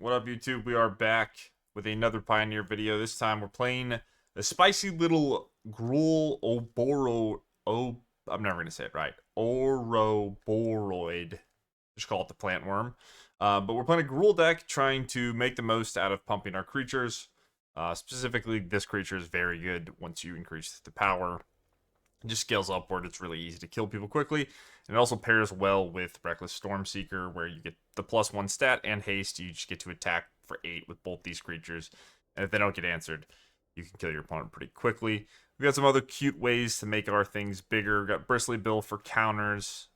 What up, YouTube? We are back with another Pioneer video. This time we're playing the spicy little Gruul I'm never going to say it right. Ouroboroid. Just call it the plant worm. But we're playing a Gruul deck trying to make the most out of pumping our creatures. Specifically, this creature is very good once you increase the power. It just scales upward. It's really easy to kill people quickly. And it also pairs well with Reckless Stormseeker, where you get the +1 stat and haste. You just get to attack for 8 with both these creatures. And if they don't get answered, you can kill your opponent pretty quickly. We've got some other cute ways to make our things bigger. We've got Bristly Bill for counters.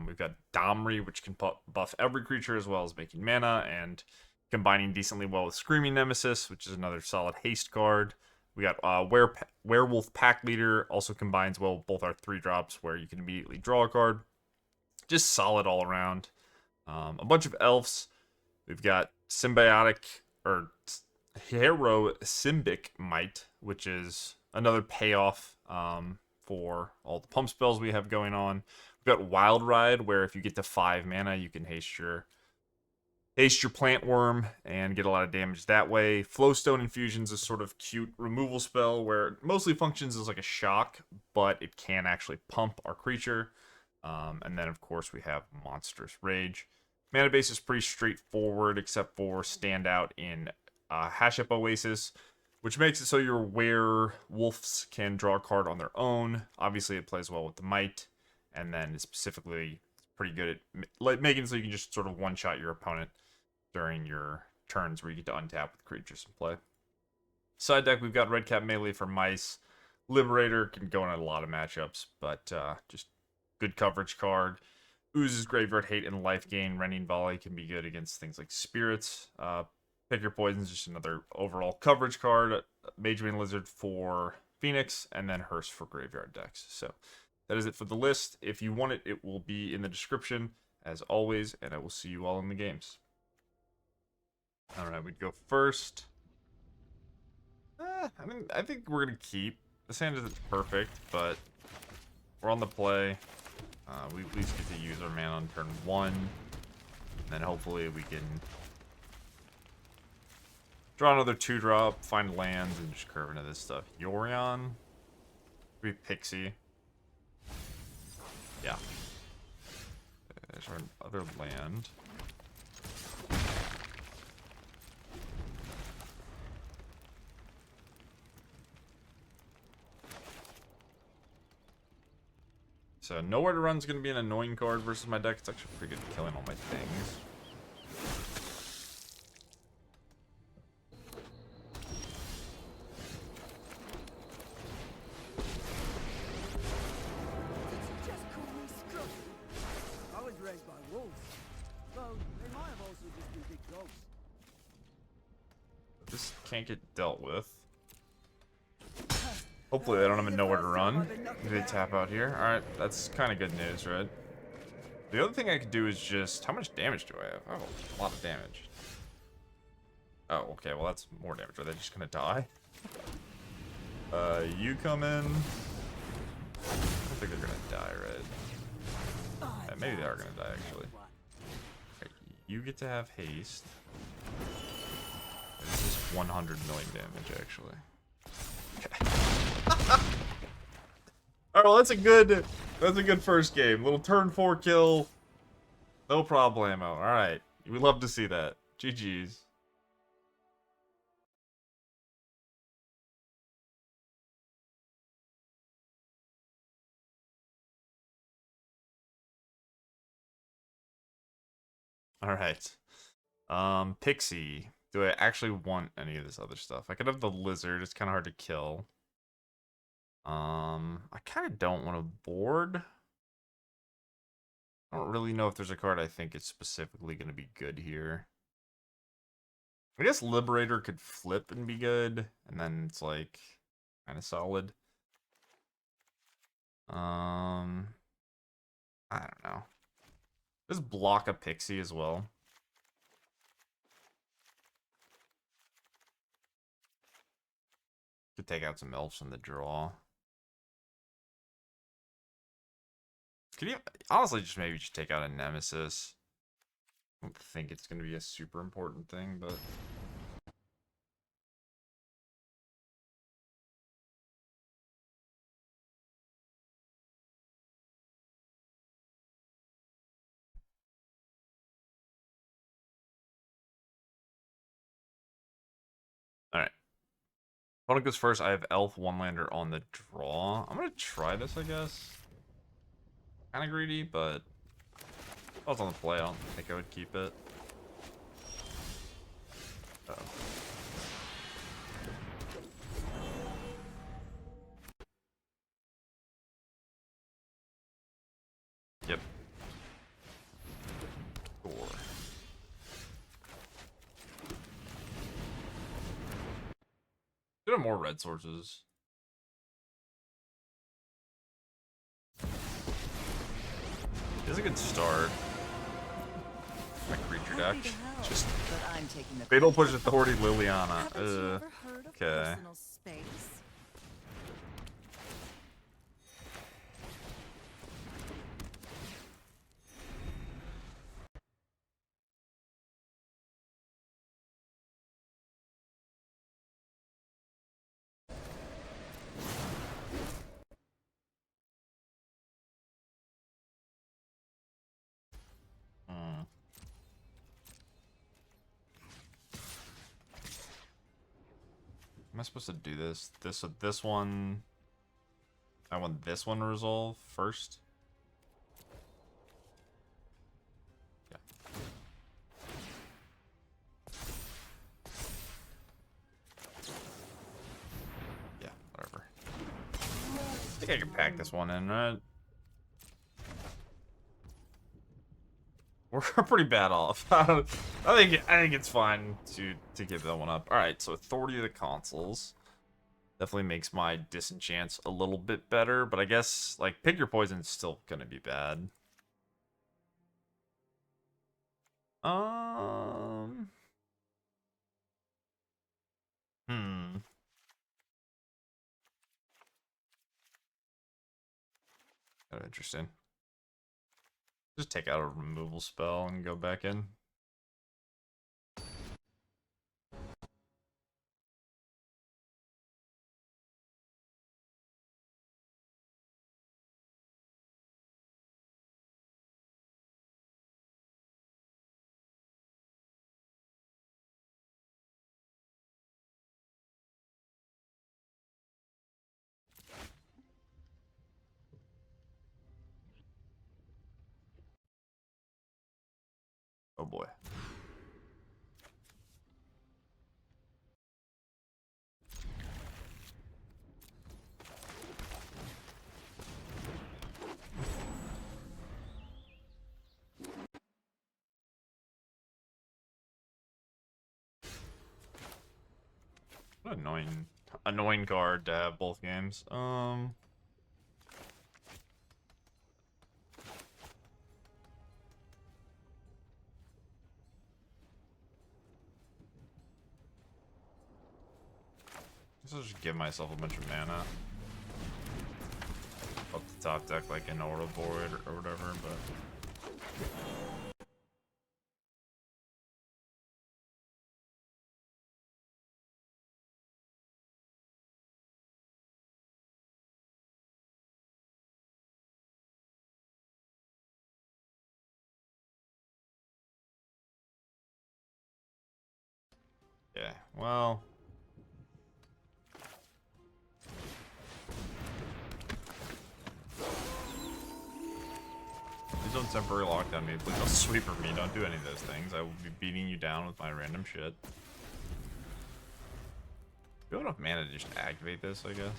We've got Domri, which can buff every creature as well as making mana, and combining decently well with Screaming Nemesis, which is another solid haste card. We got Werewolf Pack Leader, also combines well with both our 3-drops, where you can immediately draw a card. Just solid all around. A bunch of elves. We've got Hemosymbic Mite, which is another payoff for all the pump spells we have going on. We've got Wild Ride, where if you get to 5 mana, you can haste your plant worm and get a lot of damage that way. Flowstone Infusion is a sort of cute removal spell where it mostly functions as like a shock, but it can actually pump our creature. And then, of course, we have Monstrous Rage. Mana base is pretty straightforward, except for standout in Hashep Oasis, which makes it so your werewolves can draw a card on their own. Obviously, it plays well with the Mite, and then specifically, it's pretty good at making it so you can just sort of one-shot your opponent during your turns where you get to untap with creatures in play. Side deck, we've got Redcap Melee for mice. Liberator can go in a lot of matchups, but just good coverage card. Ooze's Graveyard Hate and Life Gain. Rending Volley can be good against things like Spirits. Pick Your Poison's just another overall coverage card. Magebane Lizard for Phoenix, and then Hearse for Graveyard decks. So that is it for the list. If you want it, it will be in the description, as always, and I will see you all in the games. Alright, we'd go first. I think we're going to keep. This hand isn't perfect, but we're on the play. We at least get to use our mana on turn 1. And then hopefully we can draw another 2-drop, find lands, and just curve into this stuff. Yorion. Maybe Pixie. Yeah. There's our other land. So Nowhere to Run's going to be an annoying card versus my deck. It's actually pretty good at killing all my things. I was raised by wolves, though they might have also just been big dogs. This can't get dealt with. Hopefully they don't have a Nowhere to Run. Maybe they tap out here. Alright, that's kind of good news, right? The other thing I could do is just... How much damage do I have? I have a lot of damage. Oh, okay, well that's more damage. Are they just gonna die? You come in. I don't think they're gonna die, right? Maybe they are gonna die, actually. Okay, you get to have haste. This is 100 million damage, actually. Okay. Alright, well that's a good first game. Little turn 4 kill. No problemo. Alright. We love to see that. GG's. Alright. Pixie. Do I actually want any of this other stuff? I could have the lizard, it's kinda hard to kill. I kind of don't want to board. I don't really know if there's a card I think is specifically going to be good here. I guess Liberator could flip and be good, and then it's like kind of solid. I don't know. Just block a Pixie as well. Could take out some elves from the draw. Could you honestly just maybe just take out a Nemesis? I don't think it's going to be a super important thing, but... Alright. Opponent goes first. I have Elf one-lander on the draw. I'm going to try this, I guess. Kind of greedy, but... If I was on the play, I don't think I would keep it. Uh-oh. Yep. 4. Should have more red sources. It's a good start. My creature deck. Just Fatal Push Authority Liliana. Okay. Am I supposed to do this? This one... I want this one to resolve first. Yeah. Yeah, whatever. I think I can pack this one in, right? We're pretty bad off. I think it's fine to give that one up. All right, so Authority of the Consuls definitely makes my disenchants a little bit better, but I guess like Pick Your Poison's still gonna be bad. Kind of interesting. Just take out a removal spell and go back in. Oh boy. What an annoying card to have both games. I'll just give myself a bunch of mana. Up the top deck like an Ouroboroid or whatever, but... Yeah, well... Please don't temporary lockdown me. Please don't sweeper me. Don't do any of those things. I will be beating you down with my random shit. You have enough mana to just activate this, I guess.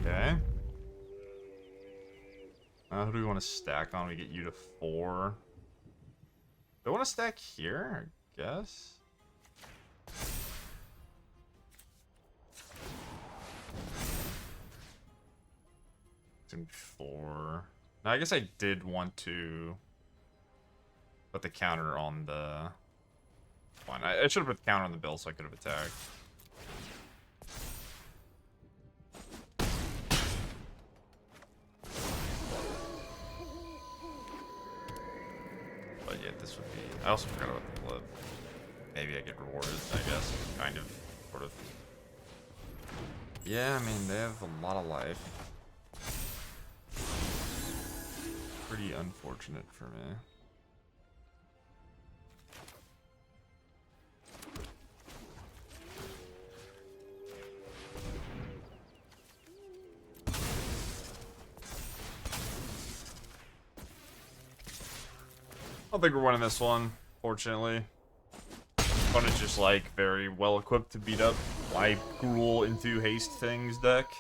Okay. Who do we want to stack on? We get you to 4. Do I want to stack here? I guess. It's gonna be 4. Now, I guess I did want to put the counter on the... Fine, I should have put the counter on the bill so I could have attacked. But yeah, this would be... I also forgot about the flip. Maybe I get rewarded, I guess. Kind of. Sort of. Yeah, I mean, they have a lot of life. Pretty unfortunate for me. I don't think we're winning this one, fortunately. Opponent's just like very well equipped to beat up my Gruul into haste things deck.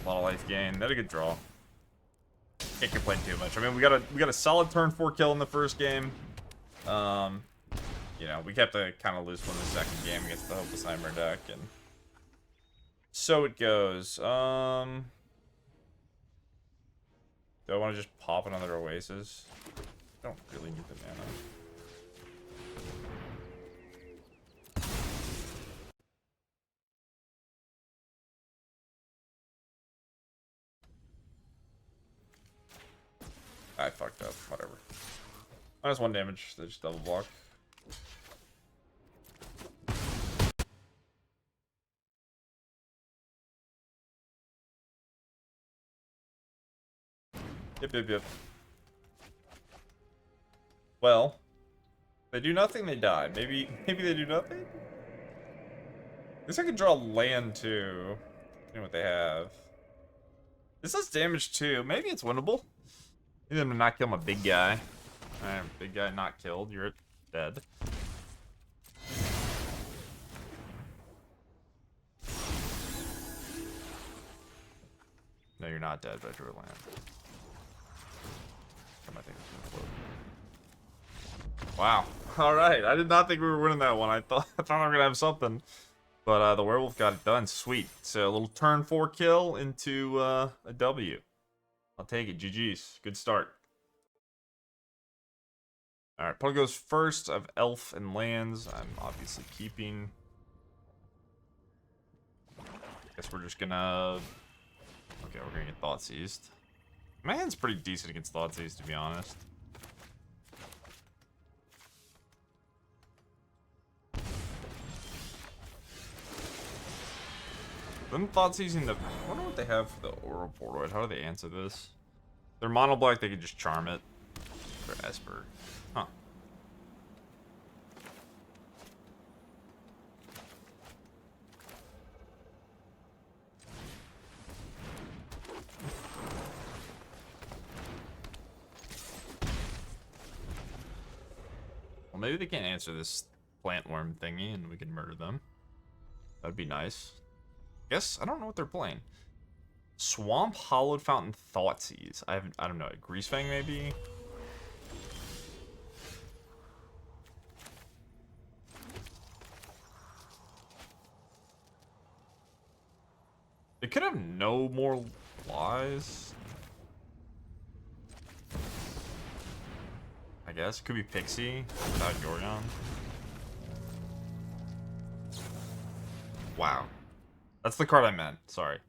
A lot of life gain. They had a good draw. Can't complain too much. I mean, we got a solid turn 4 kill in the first game. You know, we kept a kind of loose one in the second game against the Hopelessheimer deck, and so it goes. Do I want to just pop another Oasis? I don't really need the mana. I fucked up. Whatever. -1 damage. They just double block. Yep. Well, they do nothing, they die. Maybe they do nothing? I guess I could draw land too. You know what they have. This does damage too. Maybe it's winnable. Need them to not kill my big guy. Alright, big guy not killed. You're dead. No, you're not dead, but I drew a land. I think it's gonna float. Wow. Alright, I did not think we were winning that one. I thought we were gonna have something. But the werewolf got it done. Sweet. So a little turn 4 kill into a W. I'll take it. GG's. Good start. Alright, opponent goes first. I have elf and lands. I'm obviously keeping. Guess we're just gonna... Okay, we're gonna get Thought Seized. My hand's pretty decent against Thought Seized, to be honest. Them Thought Seizing the... I wonder what they have for the Ouroboroid. How do they answer this? They're mono black, they could just charm it. For Esper. Huh. Well, maybe they can't answer this plant worm thingy and we can murder them. That'd be nice. Guess I don't know what they're playing. Swamp, Hollowed Fountain, Thoughtseize. I don't know. Greasefang maybe. They could have no more lies. I guess could be Pixie without Yorion. Wow. That's the card I meant. Sorry.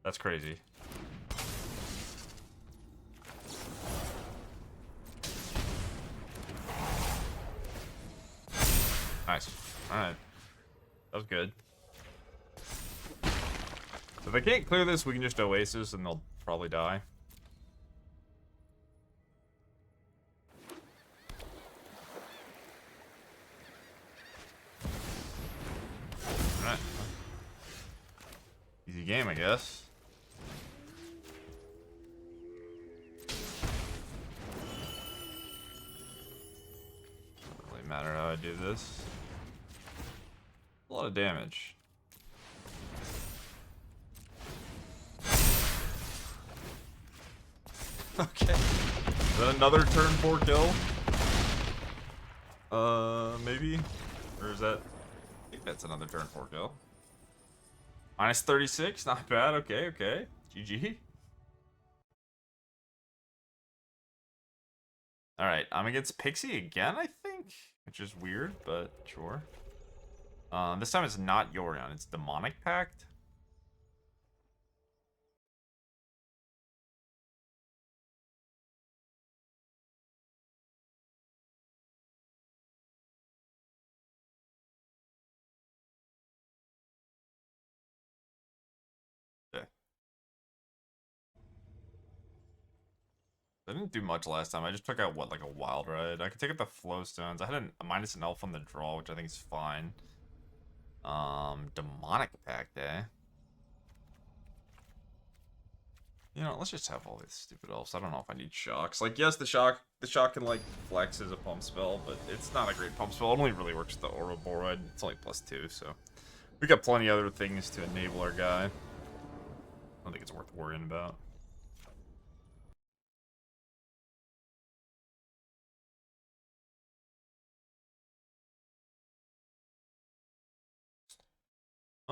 That's crazy. Nice. Alright. That was good. So if I can't clear this, we can just Oasis and they'll probably die. Alright. Easy game, I guess. Doesn't really matter how I do this. A lot of damage. Okay. Is that another turn 4 kill? Maybe? Or is that... I think that's another turn 4 kill. Minus 36, not bad. Okay, okay. GG. Alright, I'm against Pixie again, I think? Which is weird, but sure. This time it's not Yorion, it's Demonic Pact. Yeah. I didn't do much last time. I just took out, what, like a Wild Ride? I could take out the Flowstones. I had a minus an elf on the draw, which I think is fine. Demonic Pact, eh? You know, let's just have all these stupid elves. I don't know if I need shocks. Like, yes, the shock can, like, flex as a pump spell, but it's not a great pump spell. It only really works with the Ouroboroid. It's only +2, so... We got plenty of other things to enable our guy. I don't think it's worth worrying about.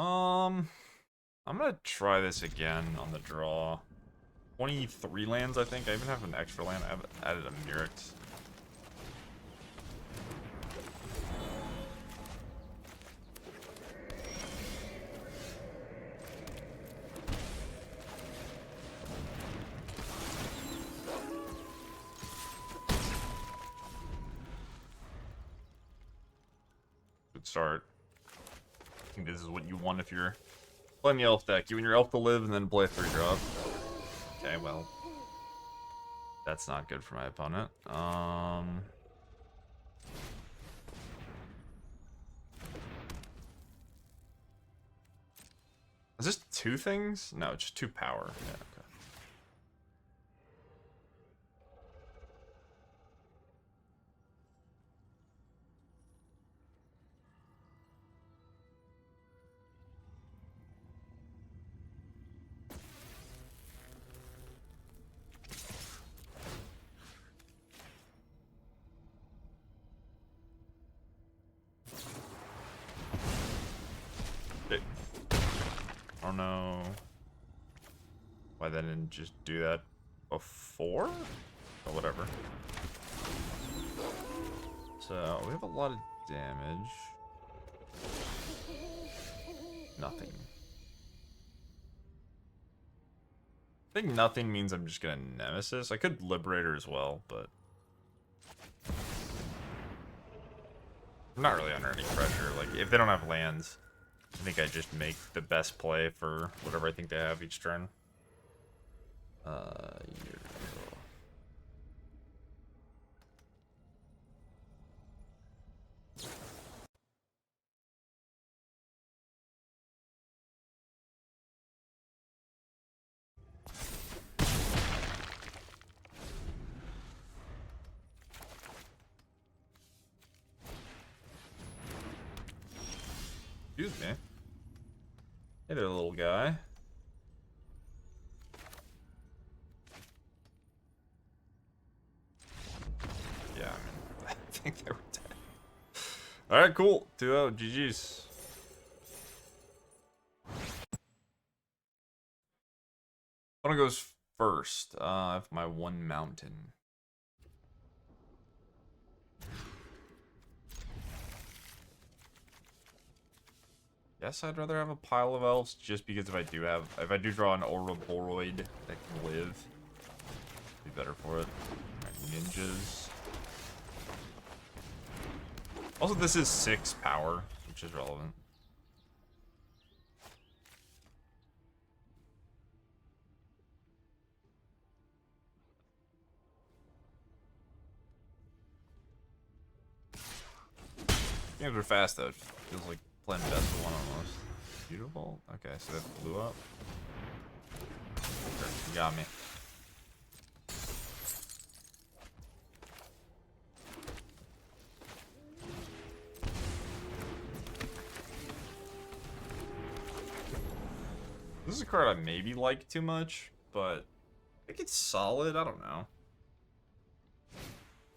I'm gonna try this again on the draw. 23 lands, I think. I even have an extra land. I've added a Mirrex. Good start. I think this is what you want if you're playing the elf deck. You want your elf to live and then play a 3-drop. Okay, well. That's not good for my opponent. Is this 2 things? No, just 2 power. Yeah, okay. I don't know why they didn't just do that before, or whatever. So we have a lot of damage. Nothing. I think nothing means I'm just gonna Nemesis. I could Liberator as well, but I'm not really under any pressure. Like, if they don't have lands, I think I just make the best play for whatever I think they have each turn. Excuse me. Hey there, little guy. Yeah, I mean, I think they were dead. Alright, cool. 2-0. GG's. One goes first. I have my 1 mountain. Yes, I'd rather have a pile of elves, just because if I do draw an Ouroboroid that can live, it'd be better for it. Right, ninjas. Also, this is 6 power, which is relevant. Games are fast though. It feels like playing best of 1 almost. Beautiful. Okay, so that blew up. Sure, you got me. This is a card I maybe like too much, but I think it's solid. I don't know.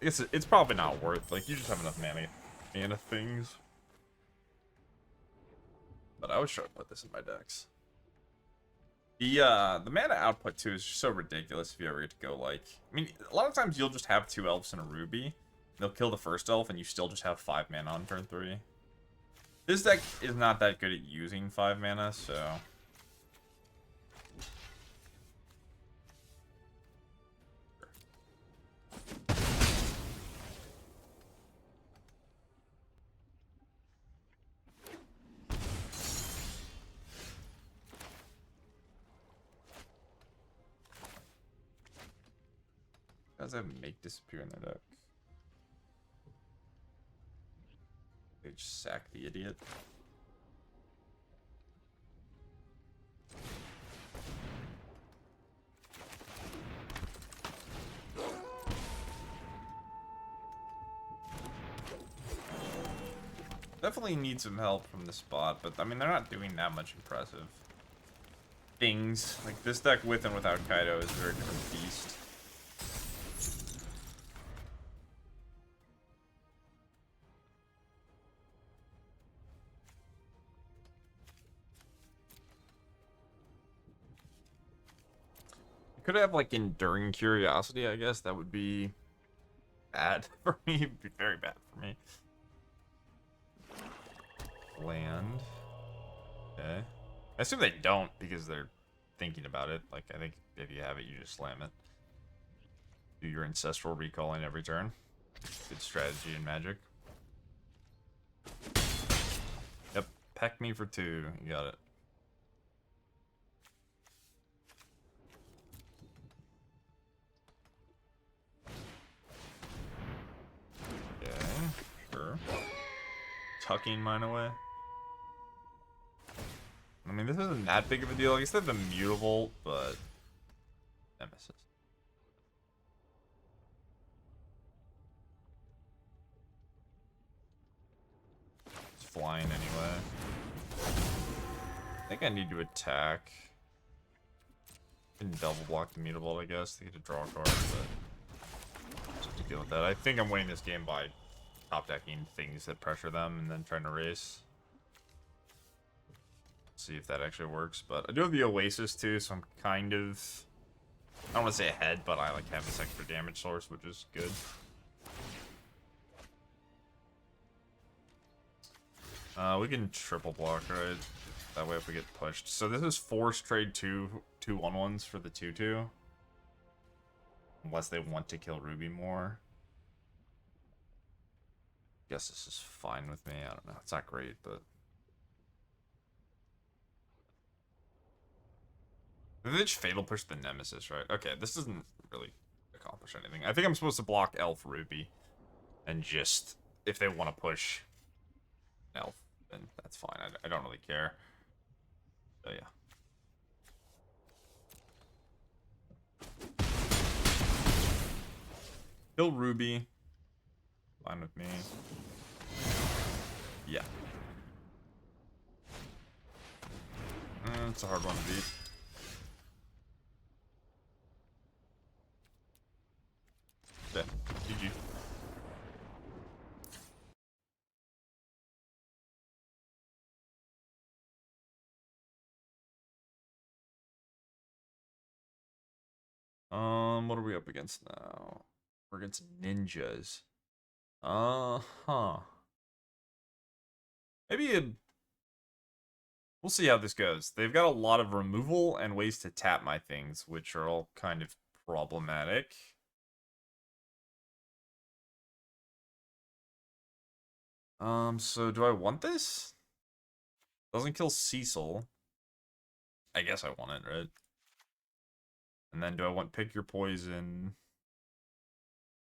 it's probably not worth. Like, you just have enough mana things. But I was trying to put this in my decks. The mana output too is just so ridiculous if you ever get to go like. I mean, a lot of times you'll just have 2 elves and a ruby. They'll kill the first elf and you still just have 5 mana on turn 3. This deck is not that good at using 5 mana, so. Guys have make disappear in their deck. They just sack the idiot. Definitely need some help from the spot, but I mean they're not doing that much impressive things. Like this deck with and without Kaido is a very different beast. Could have like Enduring Curiosity, I guess. That would be bad for me. It would be very bad for me. Land. Okay. I assume they don't because they're thinking about it. Like, I think if you have it, you just slam it. Do your Ancestral Recalling every turn. Good strategy in Magic. Yep. Peck me for 2. You got it. Tucking mine away. I mean, this isn't that big of a deal. I guess they have the mutable, but Nemesis. It's flying anyway. I think I need to attack. I can double block the mutable, I guess, to get to draw a card, but just have to deal with that. I think I'm winning this game by top decking things that pressure them and then trying to race. See if that actually works. But I do have the Oasis too, so I'm kind of, I don't want to say ahead, but I like have this extra damage source, which is good. We can triple block, right? That way if we get pushed. So this is force trade 2 1/1s for the 2/2. Unless they want to kill Ruby more. Guess this is fine with me. I don't know. It's not great, but they just fatal push the Nemesis, right? Okay, this doesn't really accomplish anything. I think I'm supposed to block Elf Ruby, and just if they want to push Elf, then that's fine. I don't really care. So yeah. Kill Ruby. Fine with me. Yeah. It's a hard one to beat. Yeah. GG. What are we up against now? We're against ninjas. Maybe we'll see how this goes. They've got a lot of removal and ways to tap my things, which are all kind of problematic. So do I want this? Doesn't kill Cecil. I guess I want it, right? And then do I want Pick Your Poison?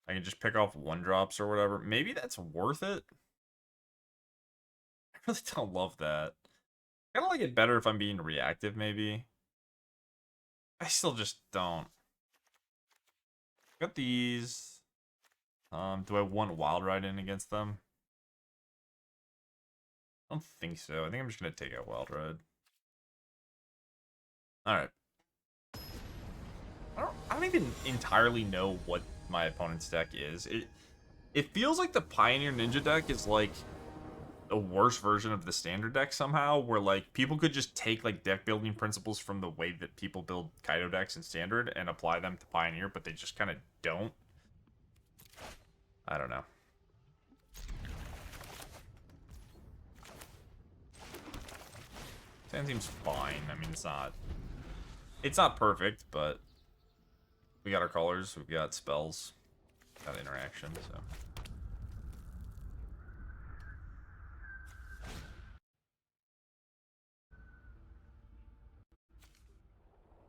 I can just pick off 1-drops or whatever. Maybe that's worth it. I really don't love that. I kind of like it better if I'm being reactive, maybe. I still just don't. Got these. Do I want Wild Ride in against them? I don't think so. I think I'm just going to take out Wild Ride. Alright. I don't even entirely know what my opponent's deck is. It feels like the Pioneer Ninja deck is like a worse version of the standard deck somehow, where like people could just take like deck building principles from the way that people build Kaido decks in standard and apply them to Pioneer, but they just kind of don't. I don't know. Sand seems fine. I mean, it's not perfect, but we got our colors, we've got spells, got interaction, so.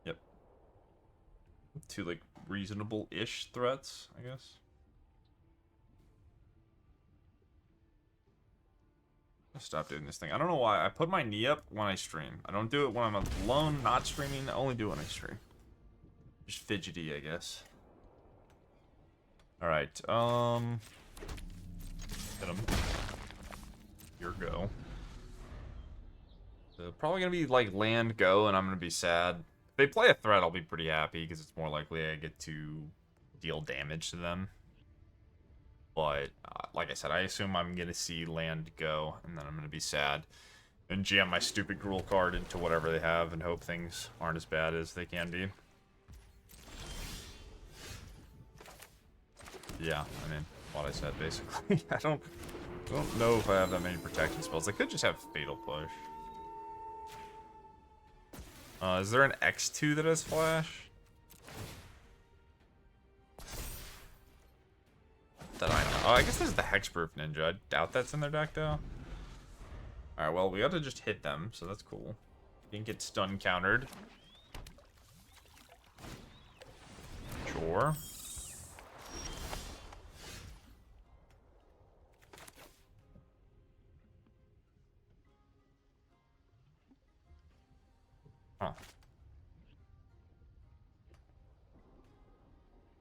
Yep. Two, like, reasonable-ish threats, I guess. Stop doing this thing. I don't know why. I put my knee up when I stream. I don't do it when I'm alone, not streaming. I only do it when I stream. Just fidgety, I guess. Alright, hit him. Here go. So probably gonna be like land go, and I'm gonna be sad. If they play a threat, I'll be pretty happy, because it's more likely I get to deal damage to them. But, like I said, I assume I'm going to see land go, and then I'm going to be sad. And jam my stupid Gruul card into whatever they have, and hope things aren't as bad as they can be. Yeah, I mean, what I said, basically. I don't know if I have that many protection spells. I could just have Fatal Push. Is there an X2 that has Flash? That I know. Oh, I guess this is the Hexproof Ninja. I doubt that's in their deck, though. Alright, well, we got to just hit them, so that's cool. Didn't get stun countered. Sure. Huh.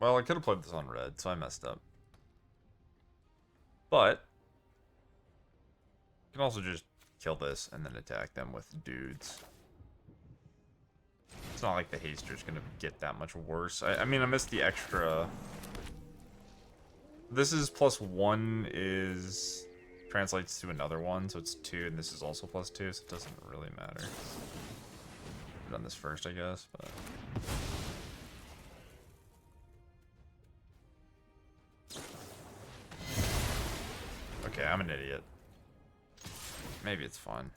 Well, I could have played this on red, so I messed up. But you can also just kill this and then attack them with dudes. It's not like the Haster's gonna get that much worse. I mean, I missed the extra. This is +1 is translates to another one, so it's 2, and this is also +2, so it doesn't really matter. I've done this first, I guess, but. Okay, I'm an idiot. Maybe it's fun.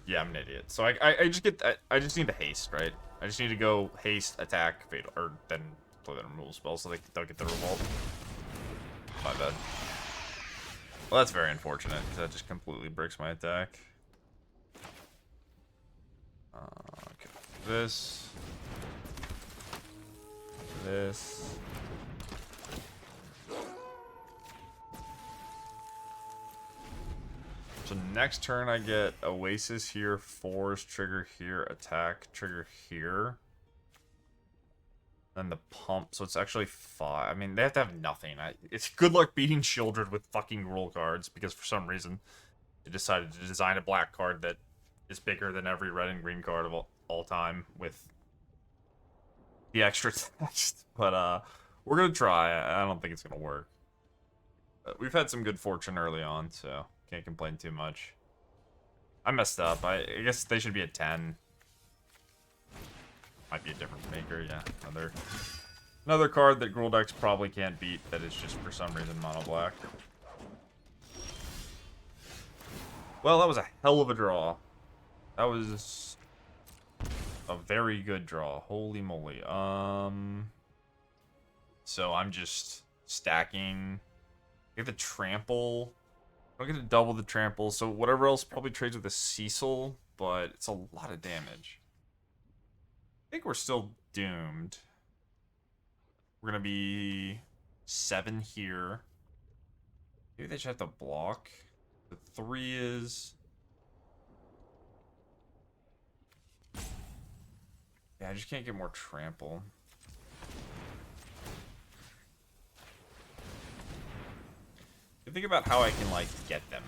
Yeah, I'm an idiot. So I just get I just need to haste, right? I just need to go haste, attack, fatal, or then play the removal spell so they don't get the revolt. My bad. Well, that's very unfortunate because that just completely breaks my attack. Okay, this. So next turn I get Oasis here, Force trigger here, attack trigger here. Then the pump, so it's actually 5. I mean, they have to have nothing. It's good luck beating Shieldred with fucking Gruul cards, because for some reason they decided to design a black card that is bigger than every red and green card of all time with the extra text. But we're gonna try. I don't think it's gonna work. We've had some good fortune early on, so can't complain too much. I messed up. I guess they should be at 10. Might be a different maker, yeah. Another card that Gruul decks probably can't beat that is just for some reason mono black. Well, that was a hell of a draw. That was a very good draw. Holy moly. So I'm just stacking. I get the trample. I don't get to double the trample, so whatever else probably trades with a Cecil, but it's a lot of damage. I think we're still doomed. We're gonna be 7 here. Maybe they should have to block. The 3 is. Yeah, I just can't get more trample. I think about how I can, like, get them.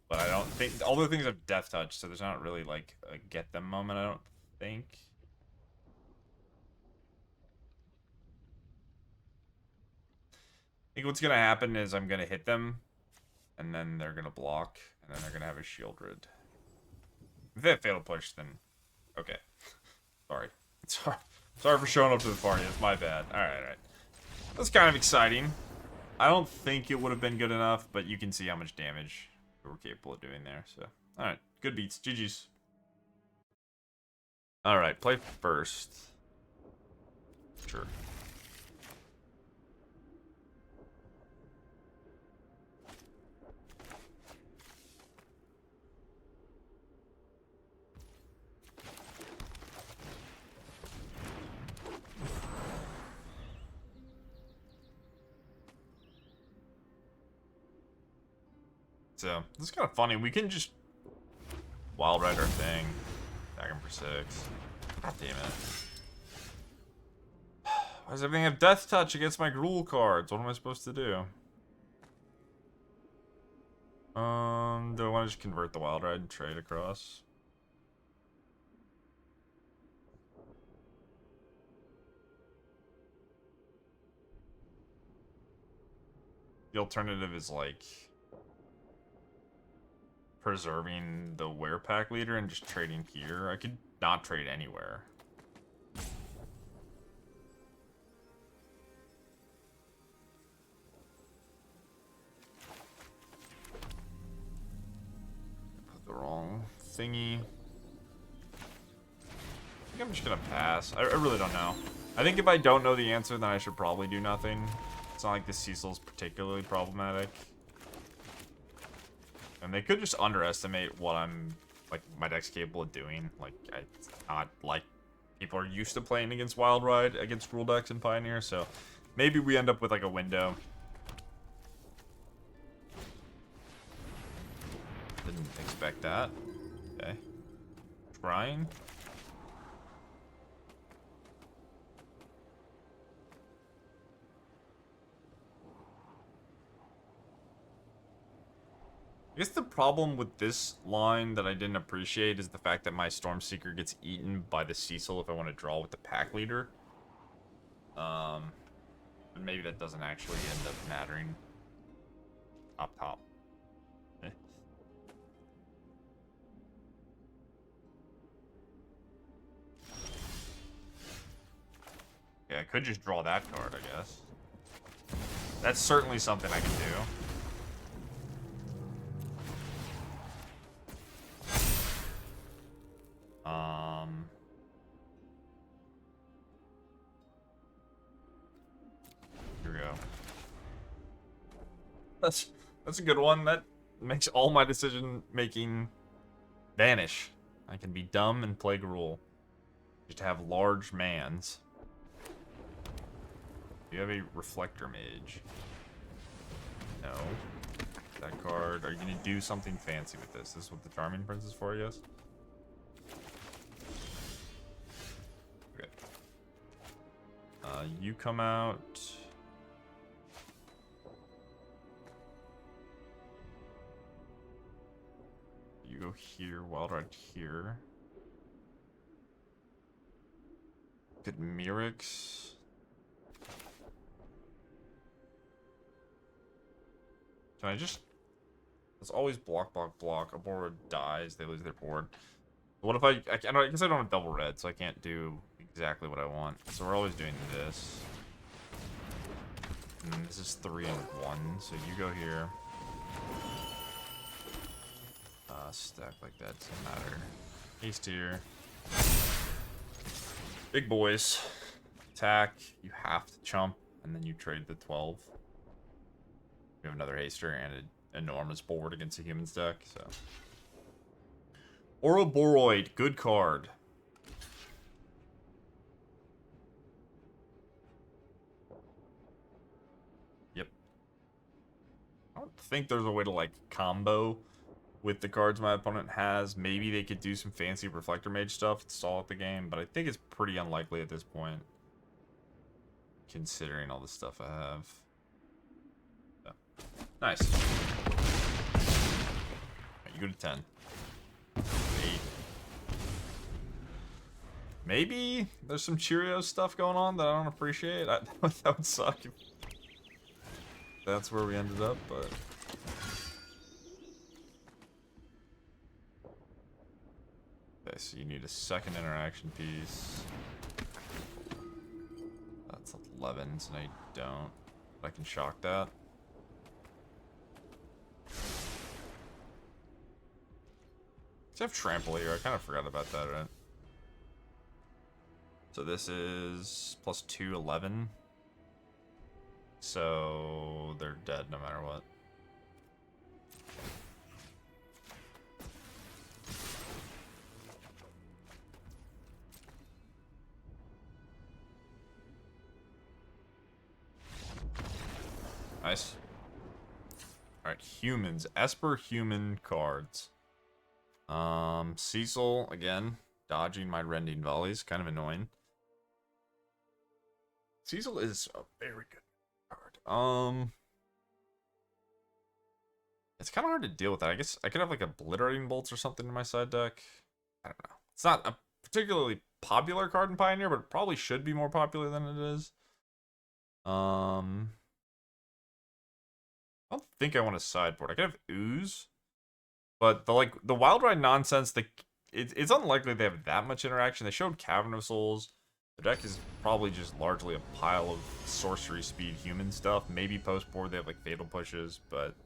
But I don't think. All the things have Death Touch, so there's not really, like, a get them moment, I don't think. think what's gonna happen is I'm gonna hit them, and then they're gonna block, and then they're gonna have a shield rid. If they have fatal push, then okay. Sorry. Sorry for showing up to the party. It's my bad. Alright. That's kind of exciting. I don't think it would have been good enough, but you can see how much damage we're capable of doing there. So, alright. Good beats. GG's. Alright, play first. Sure. So, this is kind of funny. We can just wild ride our thing. Attack him for 6. God damn it. Why does everything have death touch against my Gruul cards? What am I supposed to do? Do I want to just convert the wild ride and trade across? The alternative is like preserving the Werewolf leader and just trading here. I could not trade anywhere. Put the wrong thingy. I think I'm just gonna pass. I really don't know. I think if I don't know the answer, then I should probably do nothing. It's not like this Cecil's particularly problematic. And they could just underestimate what I'm, like, my deck's capable of doing. Like, it's not like people are used to playing against Wild Ride, against Gruul decks and Pioneer, so maybe we end up with, like, a window. Didn't expect that. Okay. Trying. I guess the problem with this line that I didn't appreciate is the fact that my Stormseeker gets eaten by the Cecil if I want to draw with the pack leader. But maybe that doesn't actually end up mattering. Top. Eh. Yeah, I could just draw that card, I guess. That's certainly something I can do. Here we go. That's a good one. That makes all my decision making vanish. I can be dumb and play Gruul. Just have large mans. Do you have a Reflector Mage? No. That card. Are you gonna do something fancy with this? This is what the Charming Prince is for, I guess? Okay. You come out. You go here, Wild Ride here. Good Mirrex. Can I just... It's always block. A board dies, they lose their board. What if I guess I don't have double red, so I can't do exactly what I want. So we're always doing this. And this is 3 and 1, so you go here. Stack like that, doesn't matter. Haste here. Big boys. Attack, you have to chump, and then you trade the 12. We have another haster and an enormous board against a human's deck, so. Ouroboroid, good card. Yep. I don't think there's a way to, like, combo with the cards my opponent has. Maybe they could do some fancy Reflector Mage stuff to stall out the game, but I think it's pretty unlikely at this point, considering all the stuff I have. So. Nice. Right, you go to 10. 8. Maybe there's some Cheerios stuff going on that I don't appreciate. That would suck. that's where we ended up, but... Okay, so you need a second interaction piece. That's 11, so now you don't. I can shock that. I have trample here. I kind of forgot about that, right? So this is plus 2, 11. So they're dead no matter what. Nice. Alright, humans. Esper human cards. Cecil, again, dodging my rending volleys. Kind of annoying. Cecil is a very good card. It's kind of hard to deal with that. I guess I could have like Obliterating Bolts or something in my side deck. I don't know. It's not a particularly popular card in Pioneer, but it probably should be more popular than it is. I don't think I want a sideboard. I could have Ooze, but the Wild Ride nonsense. It's unlikely they have that much interaction. They showed Cavern of Souls. The deck is probably just largely a pile of sorcery speed human stuff. Maybe post board they have like Fatal Pushes, but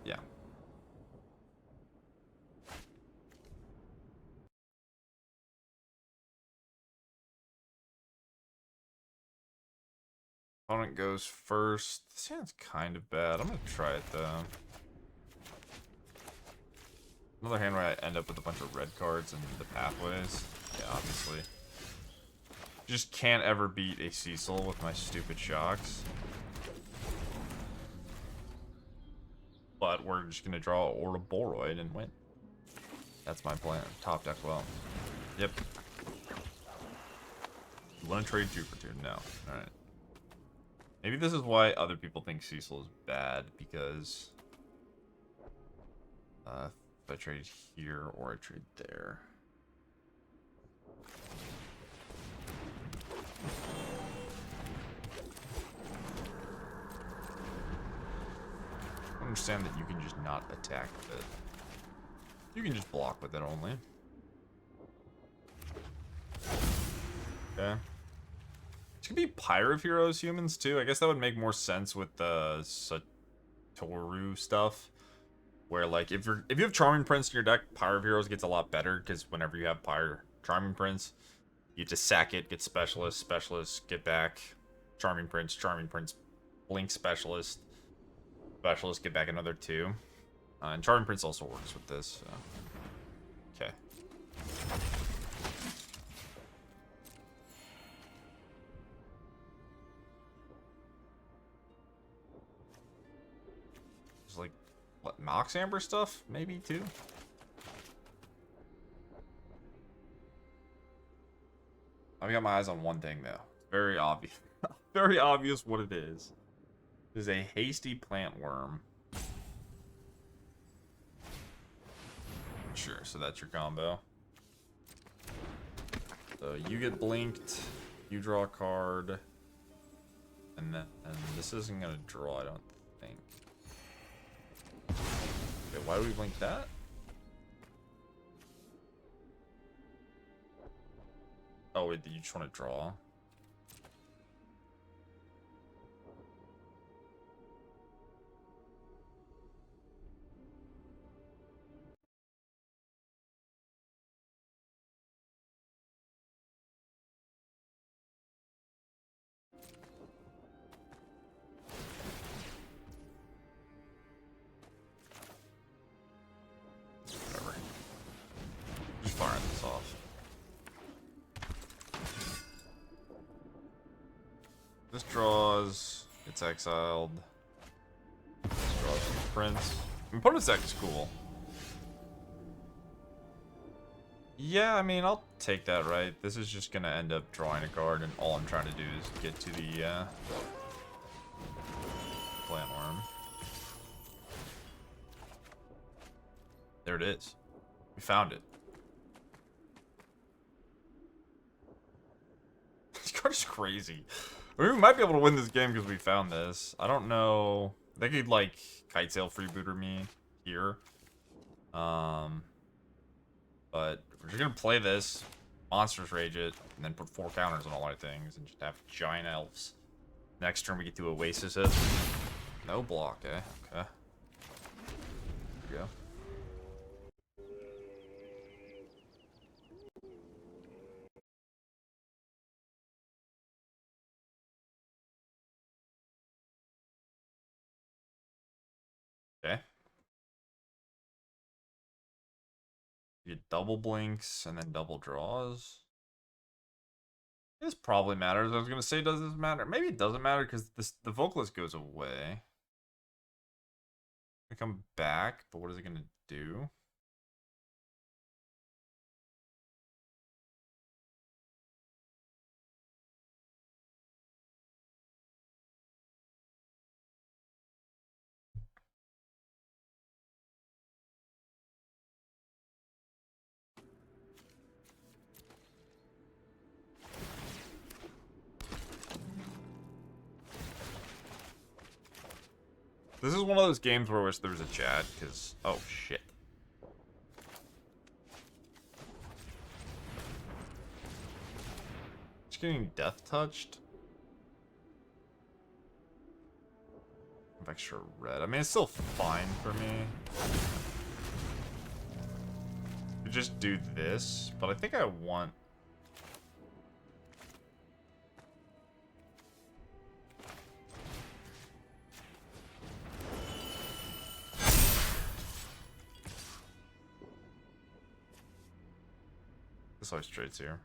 yeah. Opponent goes first. This hand's kind of bad. I'm gonna try it though. Another hand where I end up with a bunch of red cards and the pathways. Yeah, obviously. Just can't ever beat a Cecil with my stupid shocks. But we're just gonna draw Ouroboroid and win. That's my plan. Top deck well. Yep. You wanna trade 2 for 2? No. Alright. Maybe this is why other people think Cecil is bad, because if I trade here or I trade there. I understand that you can just not attack with it. You can just block with it only. Okay. It could be Pyre of Heroes humans too. I guess that would make more sense with the Satoru stuff. Where like if you have Charming Prince in your deck, Pyre of Heroes gets a lot better because whenever you have Charming Prince, you just sack it, get Specialist, get back, Charming Prince, Blink Specialist, get back another 2. And Charming Prince also works with this. So. Okay. Like what, Mox Amber stuff maybe too. I've got my eyes on one thing though. Very obvious. Very obvious what it is. It is a hasty plant worm. Sure, so that's your combo. So you get blinked, you draw a card, and this isn't gonna draw, I don't think. Okay, why do we blink that? Oh wait, did you just want to draw? Whatever. Just firing this off. This draws, gets exiled. This draws from the Prince. My opponent's deck is cool. Yeah, I mean, I'll take that, right? This is just gonna end up drawing a card, and all I'm trying to do is get to the plant worm. There it is. We found it. This card is crazy. I mean, we might be able to win this game because we found this. I don't know. They could, like, kite sail freebooter me here. But we're just gonna play this, Monstrous Rage it, and then put 4 counters on all our things, and just have giant elves. Next turn we get to Oasis it. No block, eh? Okay. There we go. Okay. You get double blinks and then double draws. This probably matters. I was gonna say, does this matter? Maybe it doesn't matter because the vocalist goes away. I come back, but what is it gonna do? This is one of those games where I wish there was a chat, because... Oh, shit. Just getting death touched? Of extra red. I mean, it's still fine for me. You just do this, but I think I want... This always trades here.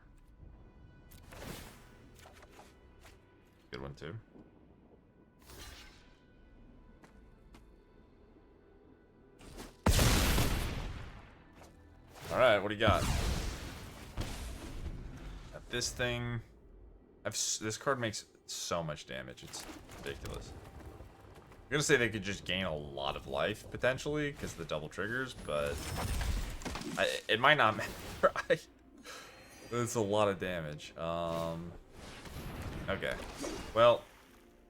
Good one, too. Alright, what do you got? Got this thing. This card makes so much damage. It's ridiculous. I'm gonna say they could just gain a lot of life, potentially, because of the double triggers, but... it might not matter. It's a lot of damage. Okay. Well,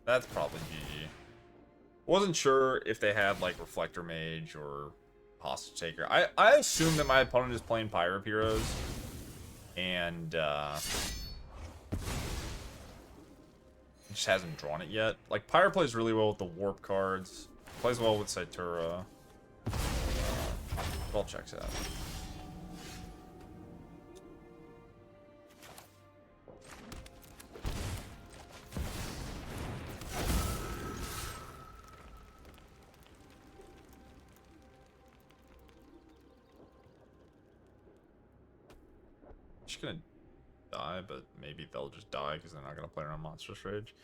that's probably GG. Wasn't sure if they had, like, Reflector Mage or Hostage Taker. I assume that my opponent is playing Pyro Heroes. And, just hasn't drawn it yet. Like, Pyro plays really well with the Warp cards. Plays well with Satura. It all checks out. Gonna die, but maybe they'll just die because they're not gonna play around Monstrous Rage.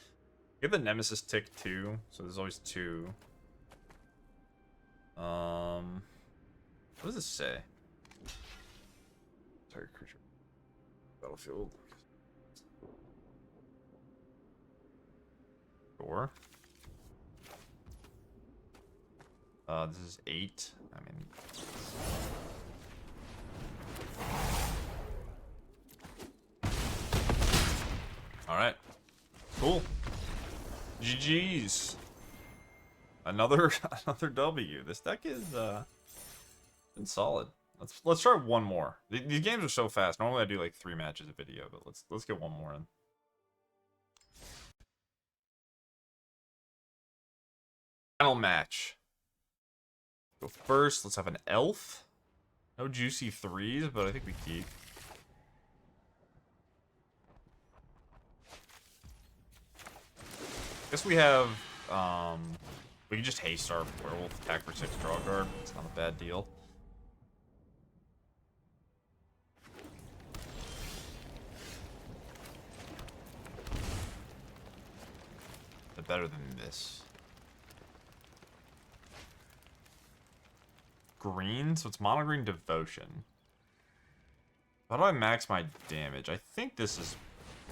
Get the Nemesis tick 2, so there's always 2. What does this say? Target creature. Battlefield. Sure. This is 8. I mean. Alright. Cool. GG's. Another W. This deck is been solid. Let's try one more. These games are so fast. Normally I do like 3 matches a video, but let's get one more in. Final match. Go first. Let's have an elf. No juicy 3s, but I think we keep. Guess we have, we can just haste our Werewolf, attack for 6, draw card. It's not a bad deal. But better than this. Green, so it's mono green Devotion. How do I max my damage? I think this is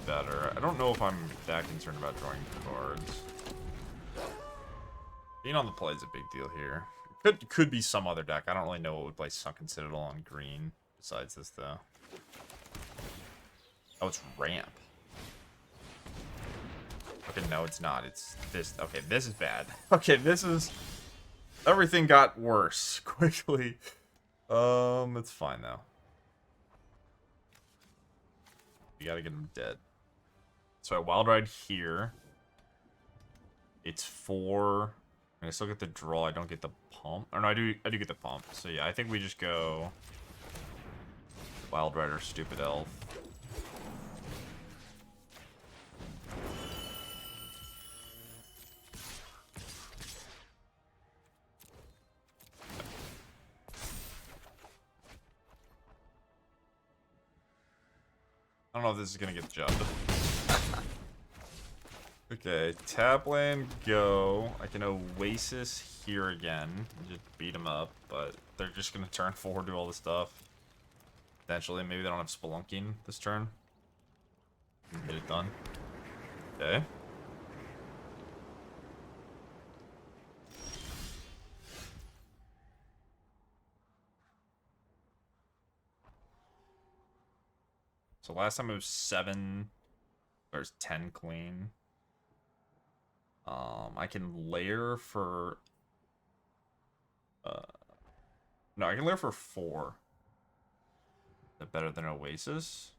better. I don't know if I'm that concerned about drawing cards. Being on the play is a big deal here. Could be some other deck. I don't really know what would play Sunken Citadel on green besides this, though. Oh, it's ramp. Okay, no, it's not. It's this. Okay, this is bad. Okay, this is... Everything got worse quickly. It's fine, though. We gotta get him dead. So I Wild Ride here. It's 4... I still get the draw. I don't get the pump. Or no, I do get the pump. So yeah, I think we just go... Wild Rider, stupid elf. I don't know if this is gonna get the job done. Okay, tap land, go. I can Oasis here again. Just beat them up, but they're just gonna turn forward, do all this stuff. Potentially, maybe they don't have Spelunking this turn. Get it done. Okay. So last time it was 7. There's 10 clean. I can lair for... no, I can lair for 4. Is that better than Oasis?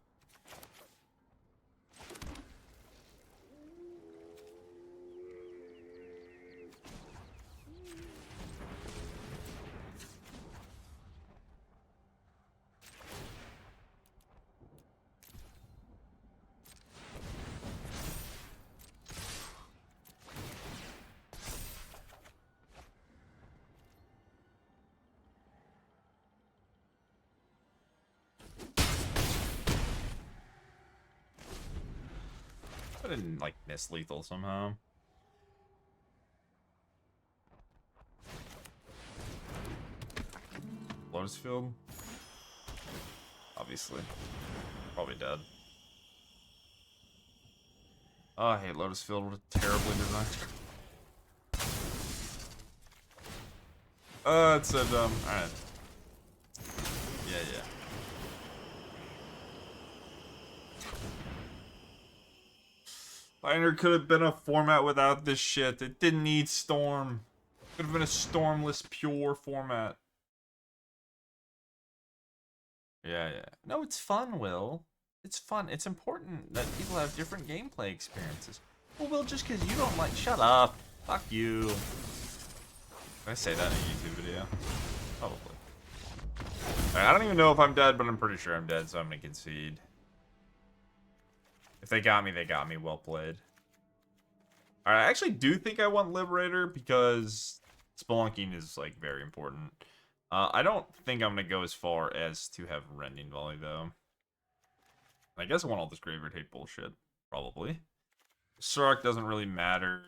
I didn't, like, miss lethal somehow. Lotus Field? Obviously. Probably dead. Oh, I hate Lotus Field. What a terribly designed. It said, alright. Yeah. Pioneer could have been a format without this shit. It didn't need Storm. Could have been a Stormless pure format. Yeah. No, it's fun, Will. It's fun. It's important that people have different gameplay experiences. Well, Will, just because you don't like... Shut up. Fuck you. Did I say that in a YouTube video? Probably. I don't even know if I'm dead, but I'm pretty sure I'm dead, so I'm gonna concede. If they got me, they got me. Well played. Alright, I actually do think I want Liberator because Spelunking is, like, very important. I don't think I'm going to go as far as to have Rending Volley, though. I guess I want all this Graveyard Hate bullshit. Probably. Surrak doesn't really matter.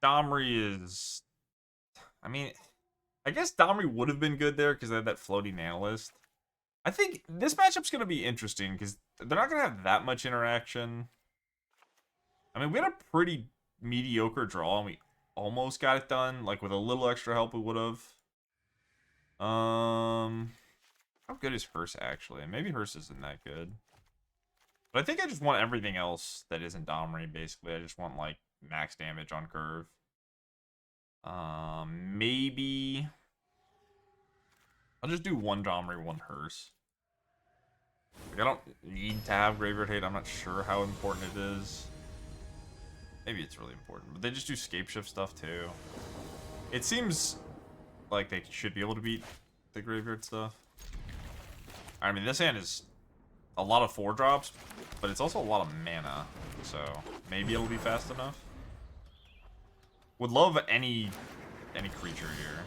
Domri is... I mean, I guess Domri would have been good there because they had that floating Analyst. I think this matchup's going to be interesting because they're not going to have that much interaction. I mean, we had a pretty mediocre draw and we almost got it done. Like, with a little extra help, we would have. How good is Hearse, actually? Maybe Hearse isn't that good. But I think I just want everything else that isn't Domri, basically. I just want, like, max damage on curve. Maybe... I'll just do 1 Domri, 1 Hearse. Like, I don't need to have Graveyard Hate. I'm not sure how important it is. Maybe it's really important. But they just do Scape Shift stuff, too. It seems like they should be able to beat the Graveyard stuff. I mean, this hand is a lot of 4-drops, but it's also a lot of mana. So, maybe it'll be fast enough. Would love any creature here.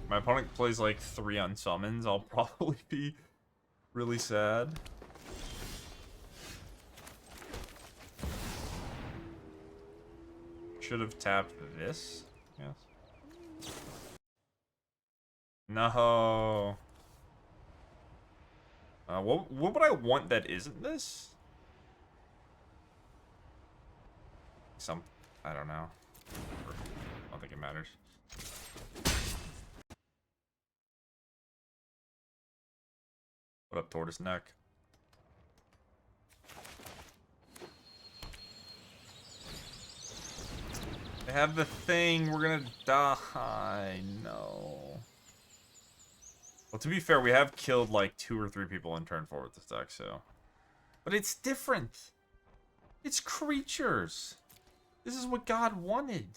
My opponent plays like 3 unsummons, I'll probably be really sad. Should have tapped this. Yes. No. What would I want that isn't this? I don't know. I don't think it matters. What up, Tortoise Neck? They have the thing. We're gonna die. No. Well, to be fair, we have killed like 2 or 3 people in turn 4 with this deck, so. But it's different. It's creatures. This is what God wanted.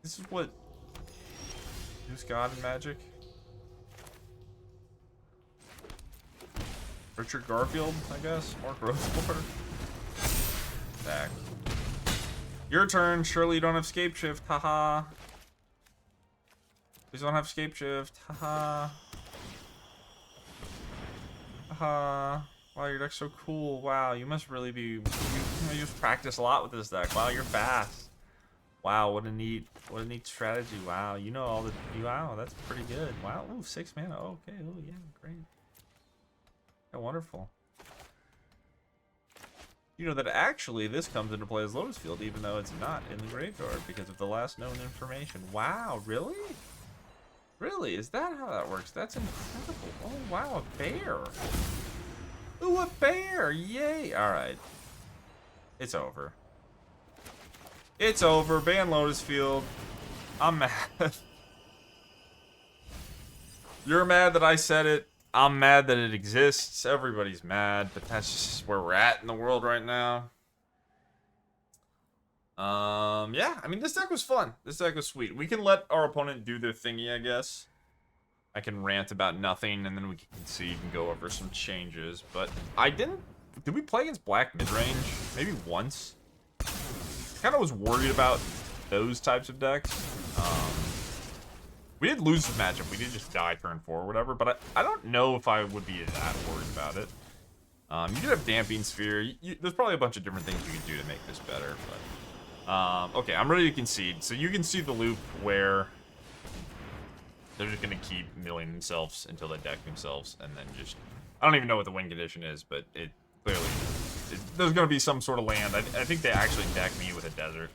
This is what. Who's God in Magic? Richard Garfield, I guess. Mark Rosewater. Back. Your turn. Surely you don't have Scape Shift. Haha. Please don't have Scape Shift. Haha. Haha. Wow, your deck's so cool. Wow, you must really be. You must practice a lot with this deck. Wow, you're fast. Wow, what a neat strategy. Wow, you know all the. Wow, that's pretty good. Wow, ooh, 6 mana. Okay, oh yeah, great. Yeah, wonderful. You know that actually this comes into play as Lotus Field, even though it's not in the graveyard because of the last known information. Wow, really? Really? Is that how that works? That's incredible. Oh wow, a bear. Ooh, a bear! Yay! Alright. It's over. It's over. Ban Lotus Field. I'm mad. You're mad that I said it. I'm mad that it exists. Everybody's mad, but that's just where we're at in the world right now. Yeah, I mean, this deck was fun. This deck was sweet. We can let our opponent do their thingy, I guess. I can rant about nothing, and then we can concede and go over some changes. But I didn't... Did we play against black midrange? Maybe once? Kind of was worried about those types of decks. We did lose the matchup. We did just die turn 4 or whatever, but I don't know if I would be that worried about it. You do have Damping Sphere. There's probably a bunch of different things you can do to make this better. But okay, I'm ready to concede. So you can see the loop where they're just going to keep milling themselves until they deck themselves, and then just... I don't even know what the win condition is, but it clearly... there's going to be some sort of land. I think they actually deck me with a desert.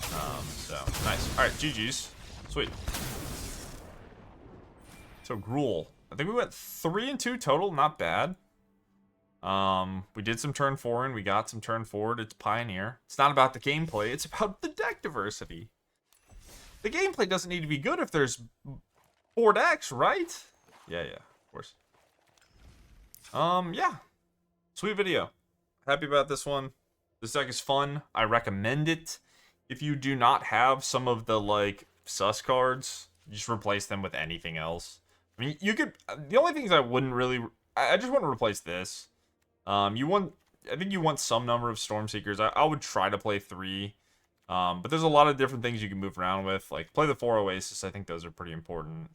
So, nice. Alright, GG's. Sweet. So, Gruul. I think we went 3-2 total. Not bad. We did some turn 4 and we got some turn forward. It's Pioneer. It's not about the gameplay. It's about the deck diversity. The gameplay doesn't need to be good if there's 4 decks, right? Yeah, of course. Yeah. Sweet video. Happy about this one. This deck is fun. I recommend it. If you do not have some of the, like, sus cards, just replace them with anything else. I mean, you could... The only things I wouldn't really... I just want to replace this. I think you want some number of Stormseekers. I would try to play 3. But there's a lot of different things you can move around with. Like, play the 4 Oasis. I think those are pretty important.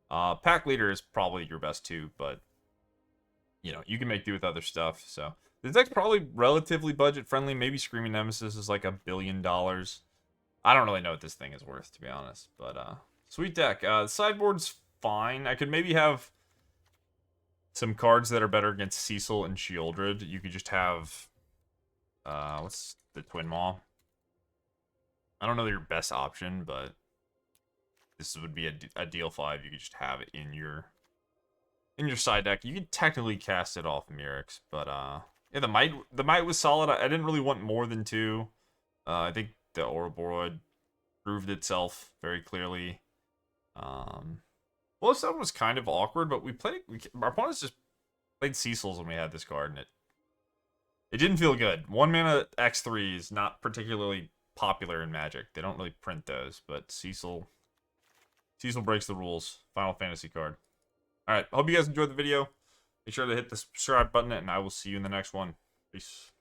Pack Leader is probably your best too, but... You know, you can make do with other stuff, so... This deck's probably relatively budget-friendly. Maybe Screaming Nemesis is like $1 billion. I don't really know what this thing is worth, to be honest. But, sweet deck. The sideboard's fine. I could maybe have some cards that are better against Cecil and Sheoldred. You could just have... what's the Twin Maw? I don't know your best option, but... This would be a deal 5. You could just have it in your side deck. You could technically cast it off Mirrex, but, yeah, the Mite was solid. I didn't really want more than 2. I think the Ouroboroid proved itself very clearly. Well, this one was kind of awkward, but our opponents just played Cecil's when we had this card, and it didn't feel good. 1 mana X3 is not particularly popular in Magic. They don't really print those, but Cecil breaks the rules. Final Fantasy card. Alright, hope you guys enjoyed the video. Make sure to hit the subscribe button, and I will see you in the next one. Peace.